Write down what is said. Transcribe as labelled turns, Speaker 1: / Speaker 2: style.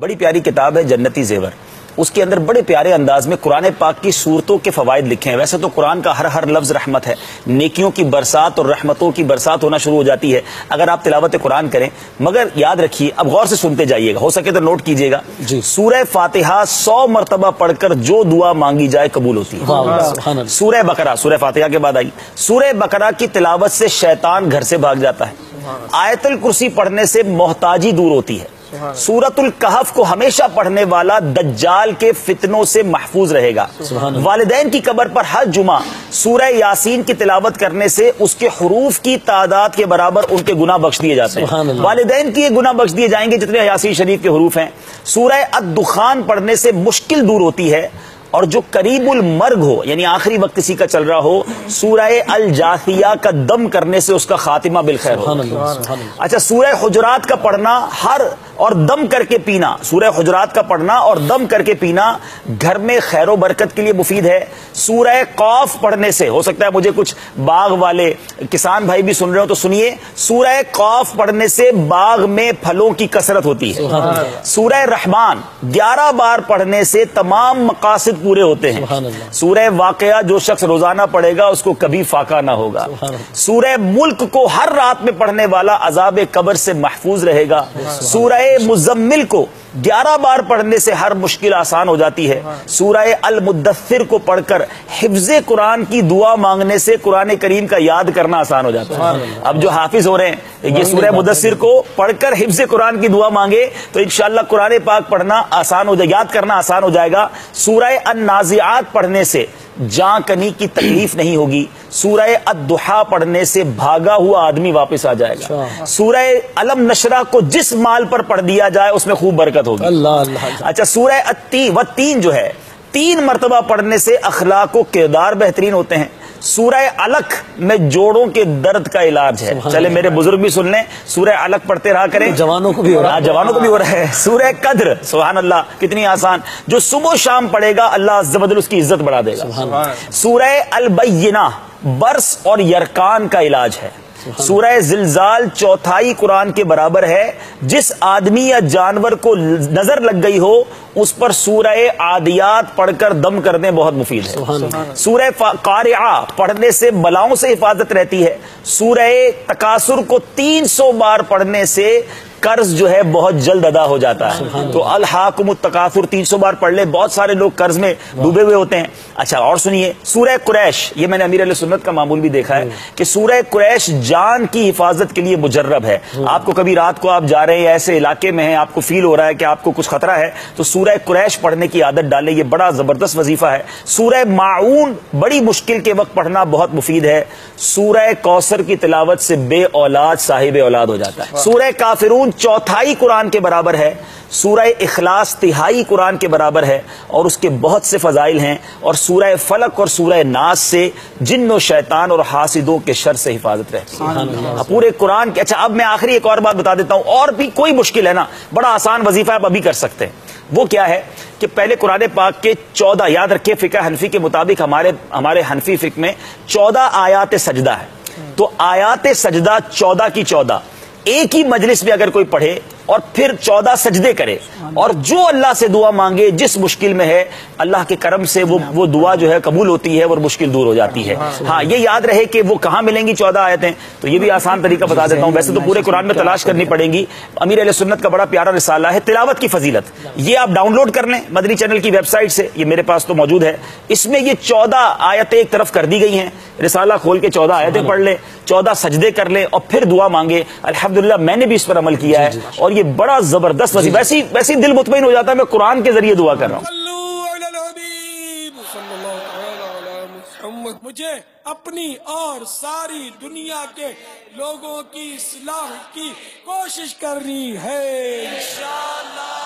Speaker 1: بڑی پیاری کتاب ہے جنتی زیور، اس کے اندر بڑے پیارے انداز میں قرآن پاک کی صورتوں کے فوائد لکھے ہیں۔ ویسے تو قرآن کا ہر لفظ رحمت ہے، نیکیوں کی برسات اور رحمتوں کی برسات ہونا شروع ہو جاتی ہے اگر آپ تلاوت قرآن کریں، مگر یاد رکھیے، اب غور سے سنتے جائیے گا، ہو سکے تو نوٹ کیجیے گا جی۔ سورہ فاتحہ 100 مرتبہ پڑھ کر جو دعا مانگی جائے قبول ہوتی ہے۔ سورہ بقرہ سورہ فاتحہ کے بعد آئی، سورہ بقرہ کی تلاوت سے شیطان گھر سے بھاگ جاتا ہے، آیت الکرسی پڑھنے سے محتاجی دور ہوتی ہے، سورۃ الکہف کو ہمیشہ پڑھنے والا دجال کے فتنوں سے محفوظ رہے گا، والدین کی قبر پر ہر جمعہ سورہ یاسین کی تلاوت کرنے سے اس کے حروف کی تعداد کے برابر ان کے گناہ بخش دیے جاتے ہیں، والدین کی یہ گناہ بخش دیے جائیں گے جتنے یاسین شریف کے حروف ہیں۔ سورہ الدخان پڑھنے سے مشکل دور ہوتی ہے، اور جو قریب المرگ ہو یعنی آخری وقت کسی کا چل رہا ہو، سورہ الجاثیہ کا دم کرنے سے اس کا خاتمہ بالخیر ہو۔ اچھا، سورہ حجرات کا پڑھنا اور دم کر کے پینا، سورہ حجرات کا پڑھنا اور دم کر کے پینا گھر میں خیر و برکت کے لیے مفید ہے۔ سورہ قاف پڑھنے سے، ہو سکتا ہے مجھے کچھ باغ والے کسان بھائی بھی سن رہے ہو تو سنیے، سورہ قاف پڑھنے سے باغ میں پھلوں کی کثرت ہوتی ہے۔ سورہ رحمان 11 بار پڑھنے سے تمام مقاصد پورے ہوتے ہیں۔ سورہ واقعہ جو شخص روزانہ پڑھے گا اس کو کبھی فاقہ نہ ہوگا۔ سورہ ملک کو ہر رات میں پڑھنے والا عذاب قبر سے محفوظ رہے گا۔ سورہ مزمل کو 11 بار پڑھنے سے ہر مشکل آسان ہو جاتی ہے۔ سورہ المدثر کو پڑھ کر حفظ قرآن کی دعا مانگنے سے قرآن کریم کا یاد کرنا آسان ہو جاتا ہے۔ اب جو حافظ ہو رہے ہیں یہ سورہ مدثر کو پڑھ کر حفظ قرآن کی دعا مانگے تو انشاءاللہ قرآن پاک پڑھنا آسان ہو جائے، یاد کرنا آسان ہو جائے گا۔ سورہ النازعات پڑھنے سے جاں کنی کی تکلیف نہیں ہوگی۔ سورہ الضحیٰ پڑھنے سے بھاگا ہوا آدمی واپس آ جائے گا۔ سورہ علم نشرہ کو جس مال پر پڑھ دیا جائے اس میں خوب برکت ہوگی۔ اچھا، سورہ التین جو ہے 3 مرتبہ پڑھنے سے اخلاق و کردار بہترین ہوتے ہیں۔ سورہ علق میں جوڑوں کے درد کا علاج ہے، چلے میرے بزرگ بھی سن لیں، سورہ علق پڑھتے رہا کریں، جوانوں کو بھی ہو رہا ہے۔ سورہ قدر، سبحان اللہ، کتنی آسان، جو صبح و شام پڑھے گا اللہ عز و جل اس کی عزت بڑھا دے گا۔ سورہ البینہ برس اور یرکان کا علاج ہے۔ سورہ زلزال 1/4 قرآن کے برابر ہے، جس آدمی یا جانور کو نظر لگ گئی ہو اس پر سورہ عادیات پڑھ کر دم کرنے بہت مفید ہے۔ سورہ قارعہ پڑھنے سے بلاؤں سے حفاظت رہتی ہے۔ سورہ تکاثر کو 300 بار پڑھنے سے قرض جو ہے بہت جلد ادا ہو جاتا ہے، تو الہاکم التکاثر 300 بار پڑھ لے، بہت سارے لوگ قرض میں ڈوبے ہوئے ہوتے ہیں۔ اچھا، اور سنیے، سورہ قریش، یہ میں نے امیر علیہ سنت کا معمول بھی دیکھا ہے کہ سورہ قریش جان کی حفاظت کے لیے مجرب ہے۔ آپ کو کبھی رات کو آپ جا رہے ہیں ایسے علاقے میں ہیں، آپ کو فیل ہو رہا ہے کہ آپ کو کچھ خطرہ ہے تو سورہ قریش پڑھنے کی عادت ڈالیں، یہ بڑا زبردست وظیفہ ہے۔ سورہ ماعون بڑی مشکل کے وقت پڑھنا بہت مفید ہے۔ سورہ کوثر کی تلاوت سے بے اولاد صاحب اولاد ہو جاتا ہے۔ سورہ کافرون 1/4 قرآن کے برابر ہے۔ سورہ اخلاص 1/3 قرآن کے برابر ہے اور اس کے بہت سے فضائل ہیں، اور سورہ فلق اور سورہ ناس سے جن و شیطان اور حاسدوں کے شر سے حفاظت رہتی ہے پورے قرآن کے۔ اچھا، اب میں آخری ایک اور بات بتا دیتا ہوں، اور بھی کوئی مشکل ہے نا، بڑا آسان وظیفہ آپ ابھی کر سکتے ہیں۔ وہ کیا ہے کہ پہلے قرآن پاک کے 14، یاد رکھیے فقہ حنفی کے مطابق ہمارے حنفی فقہ میں 14 آیات سجدہ ہے، تو آیات سجدہ 14 کی 14 ایک ہی مجلس میں اگر کوئی پڑھے اور پھر 14 سجدے کرے اور جو اللہ سے دعا مانگے جس مشکل میں ہے، اللہ کے کرم سے وہ دعا جو ہے قبول ہوتی ہے اور مشکل دور ہو جاتی ہے۔ ہاں، یہ یاد رہے کہ وہ کہاں ملیں گی 14 آیتیں، تو یہ بھی آسان طریقہ بتا دیتا ہوں، ویسے تو پورے قرآن میں تلاش کرنی پڑیں گی۔ امیر علیہ سنت کا بڑا پیارا رسالہ ہے تلاوت کی فضیلت، یہ آپ ڈاؤن لوڈ کر لیں مدنی چینل کی ویب سائٹ سے، یہ میرے پاس تو موجود ہے۔ اس میں یہ 14 آیتیں ایک طرف کر دی گئی ہیں، رسالہ کھول کے 14 آیتیں پڑھ لیں، 14 سجدے کر لیں اور پھر دعا مانگے۔ الحمدللہ میں نے بھی اس پر عمل کیا ہے اور یہ بڑا زبردست وظیفہ، ویسی دل مطمئن ہو جاتا ہے میں قرآن کے ذریعے دعا کر رہا ہوں۔
Speaker 2: مجھے اپنی اور ساری دنیا کے لوگوں کی اصلاح کی کوشش کرنی ہے انشاءاللہ۔